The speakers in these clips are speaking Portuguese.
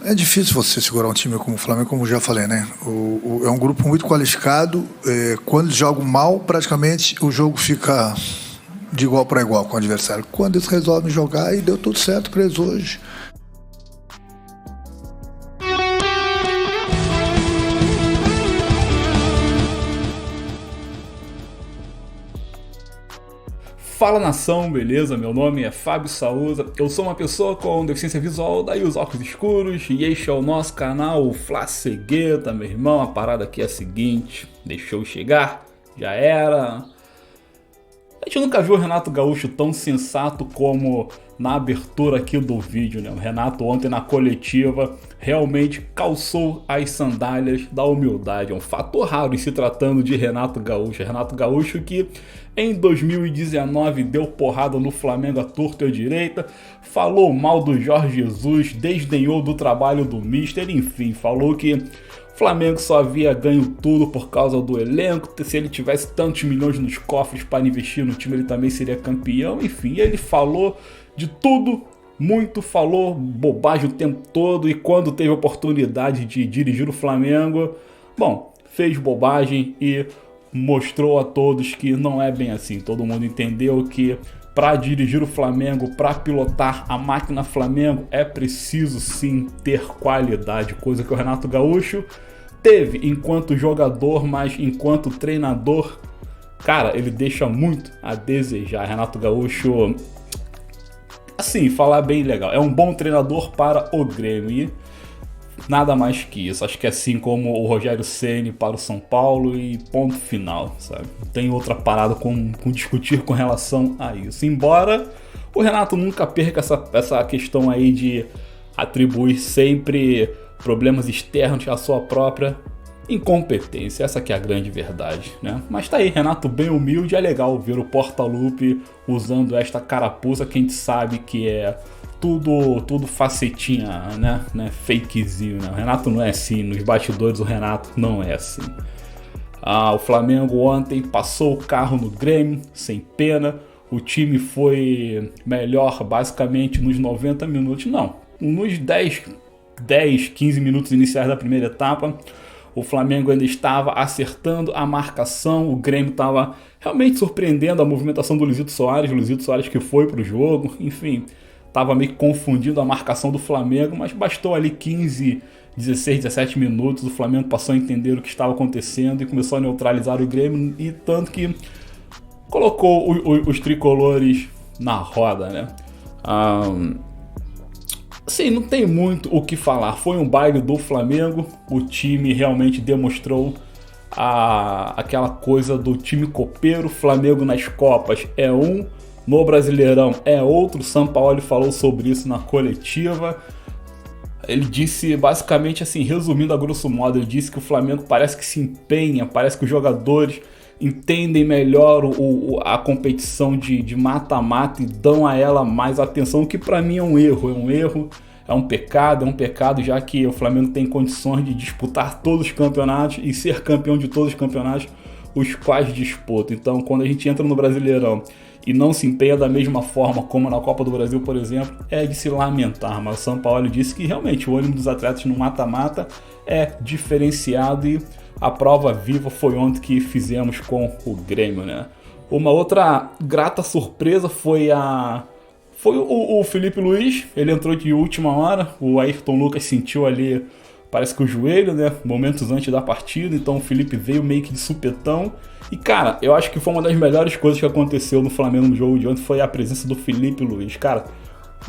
É difícil você segurar um time como o Flamengo, como eu já falei, né? É um grupo muito qualificado. Quando eles jogam mal, praticamente o jogo fica de igual para igual com o adversário. Quando eles resolvem jogar, e deu tudo certo para eles hoje. Fala nação, beleza? Meu nome é Fábio Souza, eu sou uma pessoa com deficiência visual, daí os óculos escuros, e este é o nosso canal, o Fla Cegueta, meu irmão. A parada aqui é a seguinte, deixou chegar, já era. A gente nunca viu o Renato Gaúcho tão sensato como na abertura aqui do vídeo, né? O Renato ontem na coletiva realmente calçou as sandálias da humildade. É um fator raro em se tratando de Renato Gaúcho. Renato Gaúcho que em 2019 deu porrada no Flamengo à torta e à direita, falou mal do Jorge Jesus, desdenhou do trabalho do Mister, enfim, falou que o Flamengo só havia ganho tudo por causa do elenco, se ele tivesse tantos milhões nos cofres para investir no time ele também seria campeão, enfim, ele falou de tudo, muito, falou bobagem o tempo todo, e quando teve a oportunidade de dirigir o Flamengo, bom, fez bobagem e mostrou a todos que não é bem assim. Todo mundo entendeu que para dirigir o Flamengo, para pilotar a máquina Flamengo, é preciso sim ter qualidade, coisa que o Renato Gaúcho teve enquanto jogador, mas enquanto treinador, cara, ele deixa muito a desejar. Renato Gaúcho, assim, falar bem legal, é um bom treinador para o Grêmio e nada mais que isso. Acho que é assim como o Rogério Ceni para o São Paulo e ponto final, sabe? Não tem outra parada com discutir com relação a isso. Embora o Renato nunca perca essa questão aí de atribuir sempre problemas externos à sua própria incompetência. Essa que é a grande verdade, né? Mas tá aí, Renato bem humilde. É legal ver o Portaluppi usando esta carapuça que a gente sabe que é tudo facetinha, né? Fakezinho, né? O Renato não é assim, nos bastidores o Renato não é assim. O Flamengo ontem passou o carro no Grêmio, sem pena. O time foi melhor basicamente nos 90 minutos, não, nos 10, 15 minutos iniciais da primeira etapa. O Flamengo ainda estava acertando a marcação, o Grêmio estava realmente surpreendendo a movimentação do Luizito Soares que foi pro jogo, enfim, estava meio que confundindo a marcação do Flamengo, mas bastou ali 15, 16, 17 minutos, o Flamengo passou a entender o que estava acontecendo e começou a neutralizar o Grêmio, e tanto que colocou os tricolores na roda, né? Sim, não tem muito o que falar. Foi um baile do Flamengo. O time realmente demonstrou aquela coisa do time copeiro. Flamengo nas Copas é um, no Brasileirão é outro. O Sampaoli falou sobre isso na coletiva. Ele disse basicamente assim, resumindo a grosso modo, ele disse que o Flamengo parece que se empenha, parece que os jogadores entendem melhor a competição de mata-mata e dão a ela mais atenção, o que para mim é um erro, é um pecado, já que o Flamengo tem condições de disputar todos os campeonatos e ser campeão de todos os campeonatos os quais disputa. Então, quando a gente entra no Brasileirão e não se empenha da mesma forma como na Copa do Brasil, por exemplo, é de se lamentar. Mas o Sampaoli disse que realmente o ânimo dos atletas no mata-mata é diferenciado, e a prova viva foi ontem que fizemos com o Grêmio, né? Uma outra grata surpresa foi o Felipe Luiz. Ele entrou de última hora, o Ayrton Lucas sentiu ali, parece que o joelho, né? Momentos antes da partida, então o Felipe veio meio que de supetão. E cara, eu acho que foi uma das melhores coisas que aconteceu no Flamengo no jogo de ontem, foi a presença do Felipe Luiz. Cara,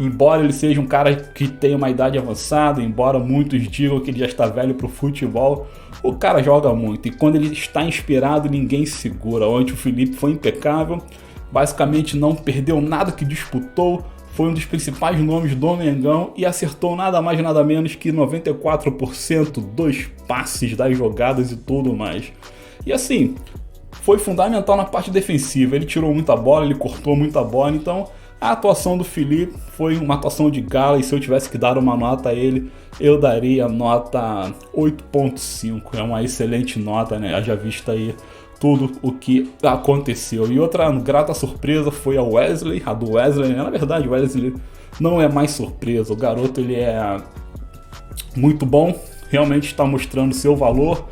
embora ele seja um cara que tem uma idade avançada, embora muitos digam que ele já está velho pro futebol, o cara joga muito, e quando ele está inspirado ninguém segura. Ontem o Felipe foi impecável, basicamente não perdeu nada que disputou, foi um dos principais nomes do Mengão e acertou nada mais nada menos que 94% dos passes, das jogadas e tudo mais. E assim, foi fundamental na parte defensiva, ele tirou muita bola, ele cortou muita bola, então a atuação do Felipe foi uma atuação de gala, e se eu tivesse que dar uma nota a ele, eu daria nota 8.5, é uma excelente nota, né? Haja vista aí tudo o que aconteceu. E outra grata surpresa foi a Wesley, a do Wesley, né? Na verdade o Wesley não é mais surpresa, o garoto ele é muito bom, realmente está mostrando seu valor.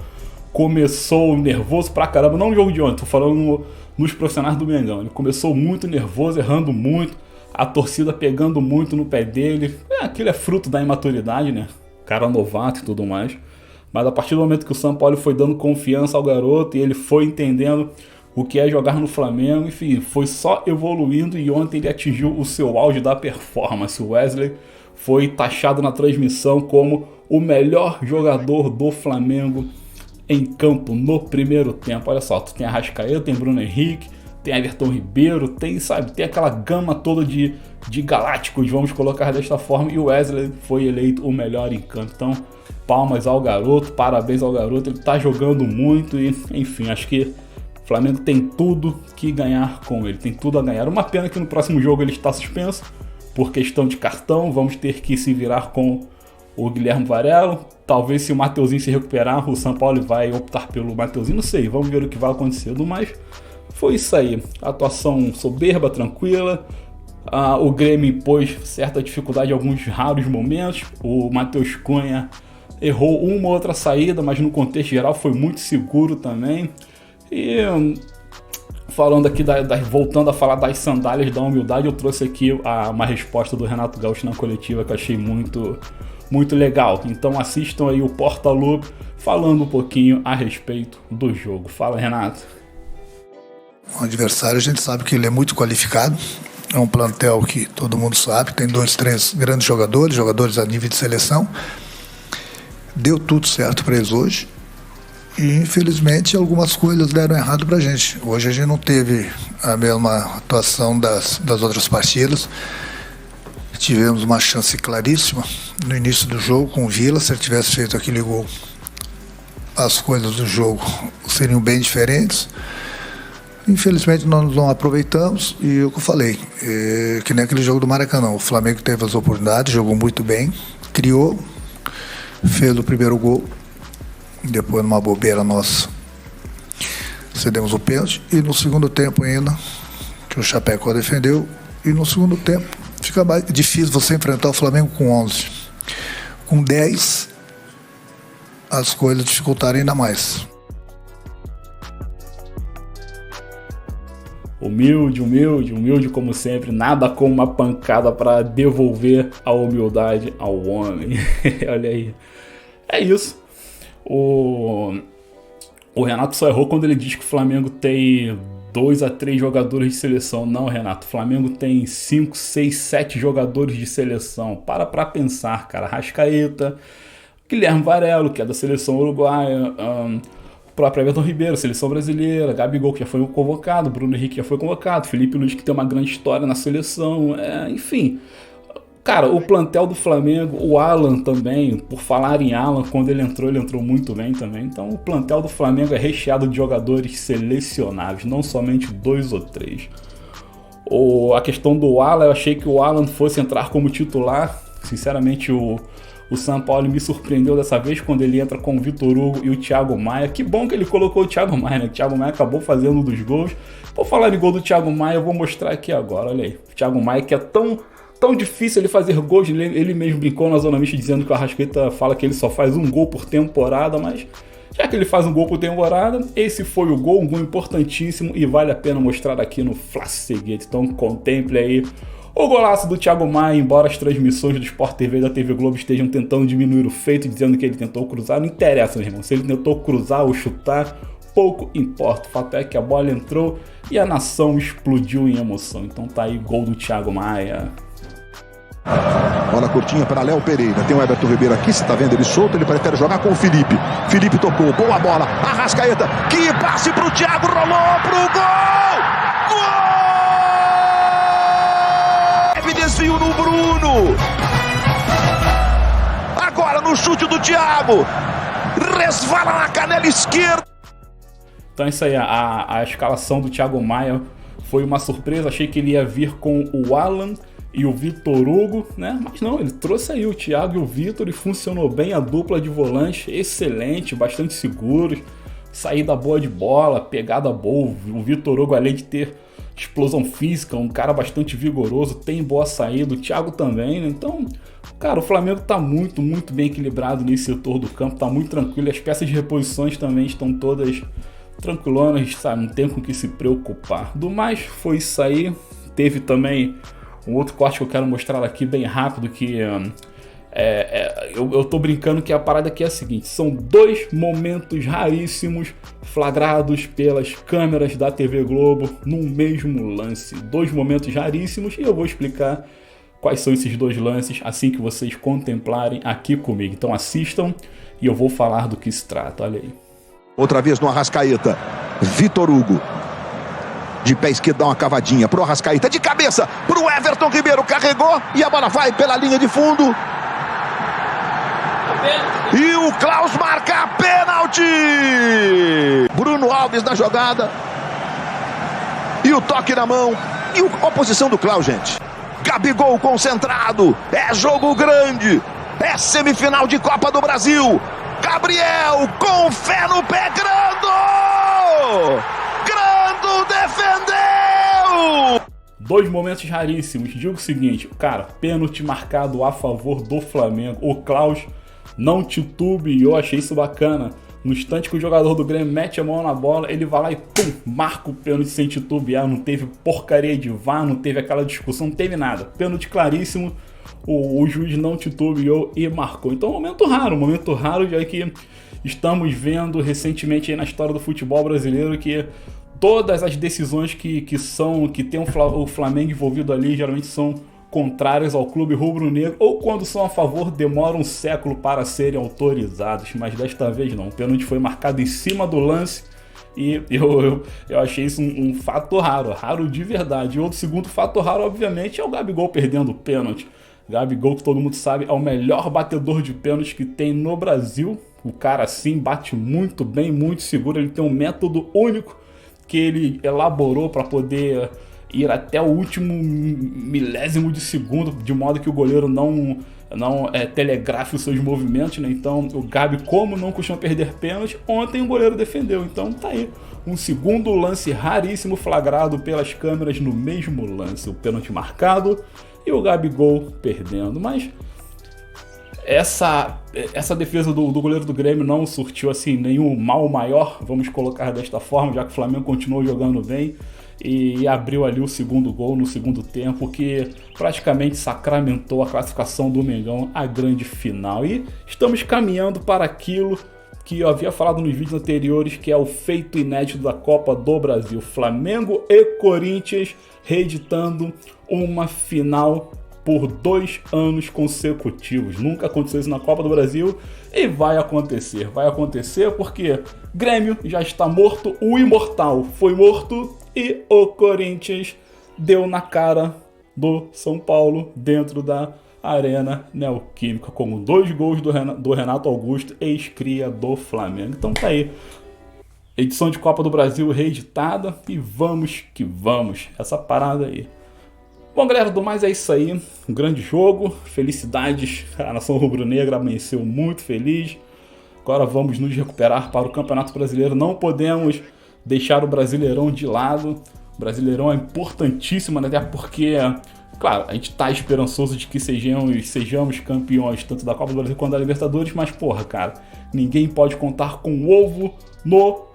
Começou nervoso pra caramba, não no jogo de ontem, tô falando nos profissionais do Mengão. Ele começou muito nervoso, errando muito, a torcida pegando muito no pé dele. Aquilo é fruto da imaturidade, né? Cara novato e tudo mais. Mas a partir do momento que o São Paulo foi dando confiança ao garoto e ele foi entendendo o que é jogar no Flamengo, enfim, foi só evoluindo e ontem ele atingiu o seu auge da performance. O Wesley foi taxado na transmissão como o melhor jogador do Flamengo em campo no primeiro tempo. Olha só, tu tem Arrascaeta, tem Bruno Henrique, tem Everton Ribeiro, tem, sabe, tem aquela gama toda de galácticos, vamos colocar desta forma, e o Wesley foi eleito o melhor em campo. Então, palmas ao garoto, parabéns ao garoto, ele tá jogando muito e, enfim, acho que o Flamengo tem tudo que ganhar com ele, tem tudo a ganhar. Uma pena que no próximo jogo ele está suspenso por questão de cartão, vamos ter que se virar com o Guilherme Varela. Talvez se o Mateuzinho se recuperar, o São Paulo vai optar pelo Mateuzinho, não sei, vamos ver o que vai acontecer. Mas foi isso aí, atuação soberba, tranquila. O Grêmio impôs certa dificuldade em alguns raros momentos. O Matheus Cunha errou uma ou outra saída, mas no contexto geral foi muito seguro também. E falando aqui, voltando a falar das sandálias da humildade, eu trouxe aqui uma resposta do Renato Gaúcho na coletiva que eu achei muito legal. Então assistam aí o Porta Lobo falando um pouquinho a respeito do jogo. Fala, Renato. O adversário, a gente sabe que ele é muito qualificado. É um plantel que todo mundo sabe, tem 2, 3 grandes jogadores a nível de seleção. Deu tudo certo para eles hoje. E infelizmente algumas coisas deram errado pra gente. Hoje a gente não teve a mesma atuação das outras partidas. Tivemos uma chance claríssima no início do jogo com o Vila. Se ele tivesse feito aquele gol, as coisas do jogo seriam bem diferentes. Infelizmente nós não aproveitamos, e o que eu falei, que nem aquele jogo do Maracanã. O Flamengo teve as oportunidades, jogou muito bem, criou, fez o primeiro gol, depois numa bobeira nossa cedemos o pênalti, e no segundo tempo ainda, que o Chapecó defendeu, e no segundo tempo fica mais difícil você enfrentar o Flamengo com 11. Com 10, as coisas dificultaram ainda mais. Humilde como sempre, nada como uma pancada para devolver a humildade ao homem. Olha aí. É isso. O Renato só errou quando ele diz que o Flamengo tem 2 a 3 jogadores de seleção. Não, Renato, o Flamengo tem 5, 6, 7 jogadores de seleção. Para pensar, cara. Arrascaeta, Guilherme Varela, que é da seleção uruguaia, o próprio Everton Ribeiro, seleção brasileira, Gabigol, que já foi convocado, Bruno Henrique já foi convocado, Felipe Luiz, que tem uma grande história na seleção, enfim. Cara, o plantel do Flamengo, o Alan também, por falar em Alan, quando ele entrou muito bem também. Então o plantel do Flamengo é recheado de jogadores selecionáveis, não somente 2 ou 3. A questão do Alan, eu achei que o Alan fosse entrar como titular. Sinceramente, o São Paulo me surpreendeu dessa vez quando ele entra com o Vitor Hugo e o Thiago Maia. Que bom que ele colocou o Thiago Maia, né? O Thiago Maia acabou fazendo um dos gols. Por falar em gol do Thiago Maia, eu vou mostrar aqui agora, olha aí. O Thiago Maia, que é tão difícil ele fazer gols, ele mesmo brincou na Zona Mista dizendo que o Arrascaeta fala que ele só faz um gol por temporada, mas já que ele faz um gol por temporada, esse foi o gol, um gol importantíssimo e vale a pena mostrar aqui no Fla-Cegueta. Então contemple aí o golaço do Thiago Maia, embora as transmissões do Sport TV e da TV Globo estejam tentando diminuir o feito, dizendo que ele tentou cruzar, não interessa, meu irmão. Se ele tentou cruzar ou chutar, pouco importa. O fato é que a bola entrou e a nação explodiu em emoção. Então tá aí, gol do Thiago Maia. Bola curtinha para Léo Pereira. Tem o Everton Ribeiro aqui, você tá vendo ele solto, ele prefere jogar com o Felipe. Felipe tocou, boa bola. Arrascaeta, que passe pro Thiago, rolou pro gol! Gol! Desvio no Bruno. Agora no chute do Thiago. Resvala na canela esquerda. Então é isso aí, a escalação do Thiago Maia foi uma surpresa. Achei que ele ia vir com o Alan e o Vitor Hugo, né? Mas não, ele trouxe aí o Thiago e o Vitor e funcionou bem a dupla de volante, excelente, bastante seguros, saída boa de bola, pegada boa. O Vitor Hugo, além de ter explosão física, um cara bastante vigoroso, tem boa saída, o Thiago também, né? Então, cara, o Flamengo tá muito bem equilibrado nesse setor do campo, tá muito tranquilo, e as peças de reposições também estão todas tranquilonas, sabe? Não tem com o que se preocupar. Do mais, foi isso aí. Teve também um outro corte que eu quero mostrar aqui bem rápido, que eu tô brincando que a parada aqui é a seguinte: são 2 momentos raríssimos flagrados pelas câmeras da TV Globo no mesmo lance. 2 momentos raríssimos, e eu vou explicar quais são esses 2 lances assim que vocês contemplarem aqui comigo. Então assistam e eu vou falar do que se trata. Olha aí. Outra vez no Arrascaeta, Vitor Hugo. De pé esquerdo dá uma cavadinha pro Arrascaeta, de cabeça pro Everton Ribeiro, carregou e a bola vai pela linha de fundo. E o Klaus marca pênalti! Bruno Alves na jogada. E o toque na mão. E a oposição do Klaus, gente. Gabigol concentrado. É jogo grande. É semifinal de Copa do Brasil. Gabriel com fé no pé, Grando! Grando defendeu! 2 momentos raríssimos. Digo o seguinte, cara, pênalti marcado a favor do Flamengo. O Klaus não titube, eu achei isso bacana. No instante que o jogador do Grêmio mete a mão na bola, ele vai lá e pum, marca o pênalti sem titubear. Não teve porcaria de VAR, não teve aquela discussão, não teve nada. Pênalti claríssimo, o juiz não titubeou e marcou. Então, momento raro, já que estamos vendo recentemente aí na história do futebol brasileiro que todas as decisões que tem o Flamengo envolvido ali geralmente são contrárias ao clube rubro-negro, ou quando são a favor demoram um século para serem autorizados, mas desta vez não. O pênalti foi marcado em cima do lance e eu achei isso um fato raro de verdade. E outro segundo fato raro, obviamente, é o Gabigol perdendo o pênalti. Gabigol, que todo mundo sabe, é o melhor batedor de pênaltis que tem no Brasil. O cara, assim, bate muito bem, muito seguro. Ele tem um método único que ele elaborou para poder ir até o último milésimo de segundo, de modo que o goleiro não telegrafe os seus movimentos, né? Então, o Gabi, como não costuma perder pênalti, ontem o goleiro defendeu. Então, tá aí um segundo lance raríssimo flagrado pelas câmeras no mesmo lance. O pênalti marcado e o Gabigol perdendo. Mas essa defesa do goleiro do Grêmio não surtiu assim nenhum mal maior, vamos colocar desta forma, já que o Flamengo continuou jogando bem e abriu ali o segundo gol no segundo tempo, que praticamente sacramentou a classificação do Mengão à grande final. E estamos caminhando para aquilo que eu havia falado nos vídeos anteriores, que é o feito inédito da Copa do Brasil. Flamengo e Corinthians reeditando uma final por 2 anos consecutivos. Nunca aconteceu isso na Copa do Brasil e vai acontecer. Vai acontecer porque Grêmio já está morto, o imortal foi morto e o Corinthians deu na cara do São Paulo dentro da Arena Neoquímica, como 2 gols do Renato Augusto, ex-cria do Flamengo. Então tá aí, edição de Copa do Brasil reeditada e vamos que vamos, essa parada aí. Bom, galera, do mais é isso aí, um grande jogo, felicidades, a nação rubro-negra amanheceu muito feliz. Agora vamos nos recuperar para o Campeonato Brasileiro, não podemos deixar o Brasileirão de lado. O Brasileirão é importantíssimo, né? Até porque, claro, a gente tá esperançoso de que sejamos campeões tanto da Copa do Brasil quanto da Libertadores, mas porra, cara, ninguém pode contar com o ovo no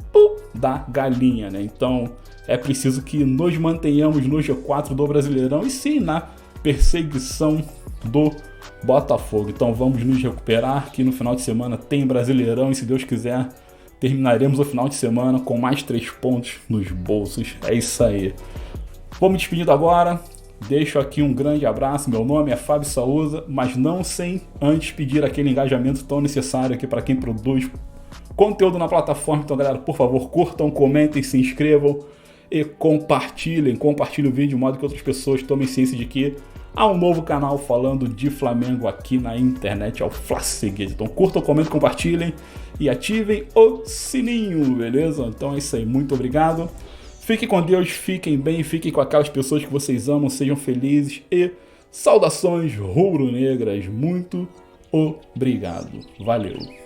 da galinha, né? Então é preciso que nos mantenhamos no G4 do Brasileirão e sim na perseguição do Botafogo. Então vamos nos recuperar, que no final de semana tem Brasileirão e, se Deus quiser, terminaremos o final de semana com mais 3 pontos nos bolsos. É isso aí. Vou me despedindo agora. Deixo aqui um grande abraço. Meu nome é Fábio Souza, mas não sem antes pedir aquele engajamento tão necessário aqui para quem produz conteúdo na plataforma. Então, galera, por favor, curtam, comentem, se inscrevam e compartilhem o vídeo de modo que outras pessoas tomem ciência de que há um novo canal falando de Flamengo aqui na internet, é o Flasseguet. Então curtam, comentem, compartilhem e ativem o sininho, beleza? Então é isso aí, muito obrigado. Fiquem com Deus, fiquem bem, fiquem com aquelas pessoas que vocês amam, sejam felizes e saudações rubro-negras. Muito obrigado. Valeu.